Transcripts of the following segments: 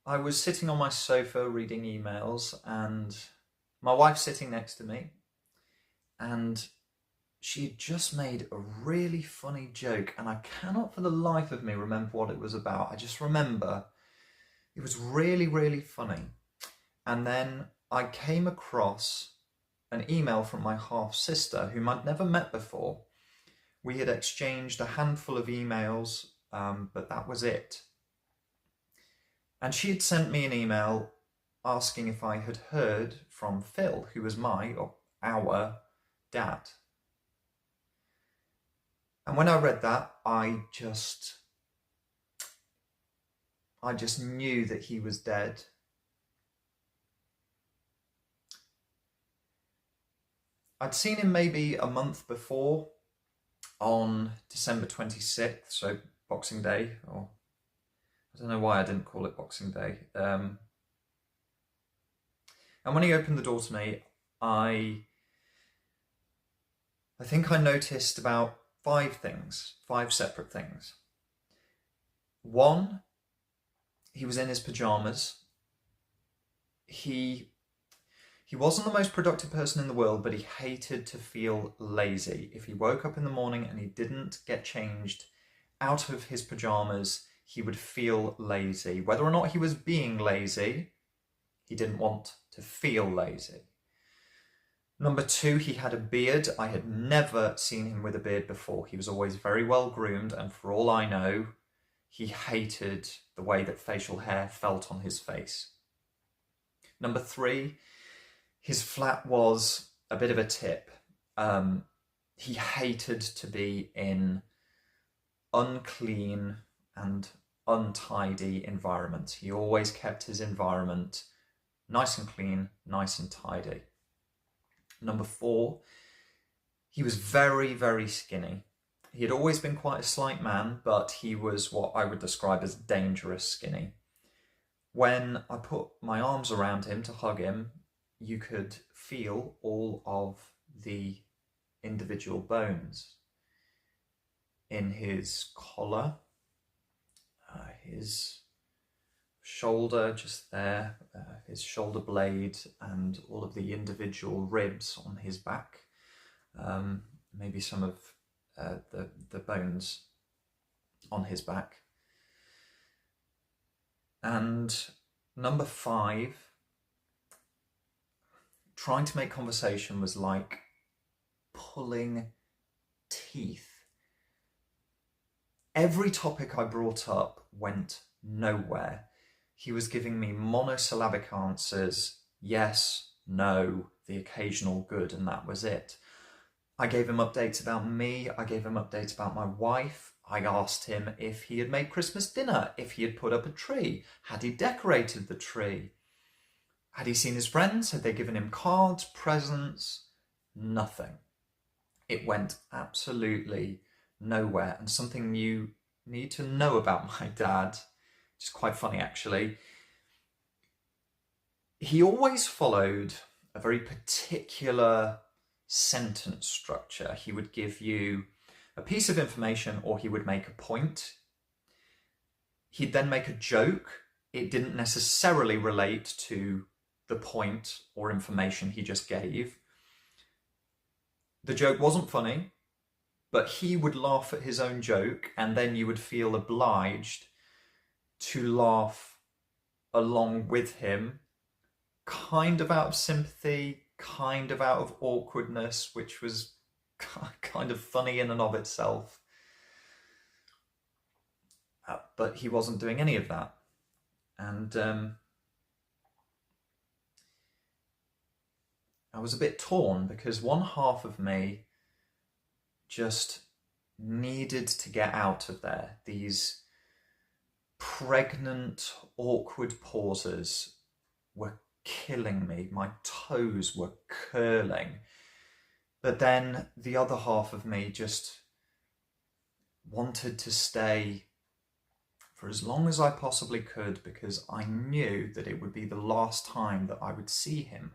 I was sitting on my sofa reading emails, and my wife's sitting next to me, and she had just made a really funny joke, and I cannot for the life of me remember what it was about. I just remember it was really, really funny. And then I came across an email from my half sister, whom I'd never met before. We had exchanged a handful of emails, but that was it. And she had sent me an email asking if I had heard from Phil, who was or our dad. And when I read that, I just knew that he was dead. I'd seen him maybe a month before on December 26th, so Boxing Day, or I don't know why I didn't call it Boxing Day. And when he opened the door to me, I think I noticed about five separate things. One, he was in his pajamas. He wasn't the most productive person in the world, but he hated to feel lazy. If he woke up in the morning and he didn't get changed out of his pajamas, he would feel lazy. Whether or not he was being lazy, he didn't want to feel lazy. Number two, he had a beard. I had never seen him with a beard before. He was always very well groomed, and for all I know, he hated the way that facial hair felt on his face. Number three, his flat was a bit of a tip. He hated to be in unclean and untidy environments. He always kept his environment nice and clean, nice and tidy. Number four, he was very, very skinny. He had always been quite a slight man, but he was what I would describe as dangerous skinny. When I put my arms around him to hug him, you could feel all of the individual bones in his collar, his shoulder just there, his shoulder blade, and all of the individual ribs on his back, maybe some of the bones on his back. And number five, trying to make conversation was like pulling teeth. Every topic I brought up went nowhere. He was giving me monosyllabic answers, yes, no, the occasional good, and that was it. I gave him updates about me, I gave him updates about my wife. I asked him if he had made Christmas dinner, if he had put up a tree, had he decorated the tree, had he seen his friends, had they given him cards, presents? Nothing. It went absolutely nowhere. And something you need to know about my dad, which is quite funny actually, he always followed a very particular sentence structure. He would give you a piece of information, or he would make a point. He'd then make a joke. It didn't necessarily relate to the point or information he just gave. The joke wasn't funny, but he would laugh at his own joke, and then you would feel obliged to laugh along with him, kind of out of sympathy, kind of out of awkwardness, which was kind of funny in and of itself. But he wasn't doing any of that. And I was a bit torn, because one half of me just needed to get out of there. These pregnant, awkward pauses were killing me. My toes were curling. But then the other half of me just wanted to stay for as long as I possibly could, because I knew that it would be the last time that I would see him.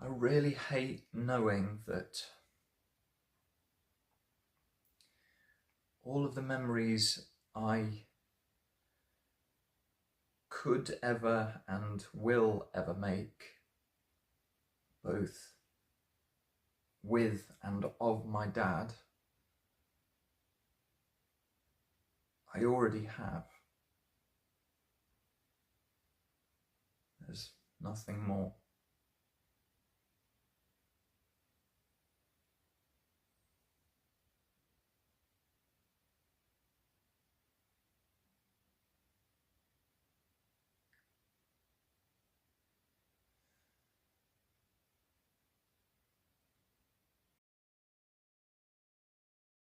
I really hate knowing that all of the memories I could ever and will ever make, both with and of my dad, I already have. There's nothing more.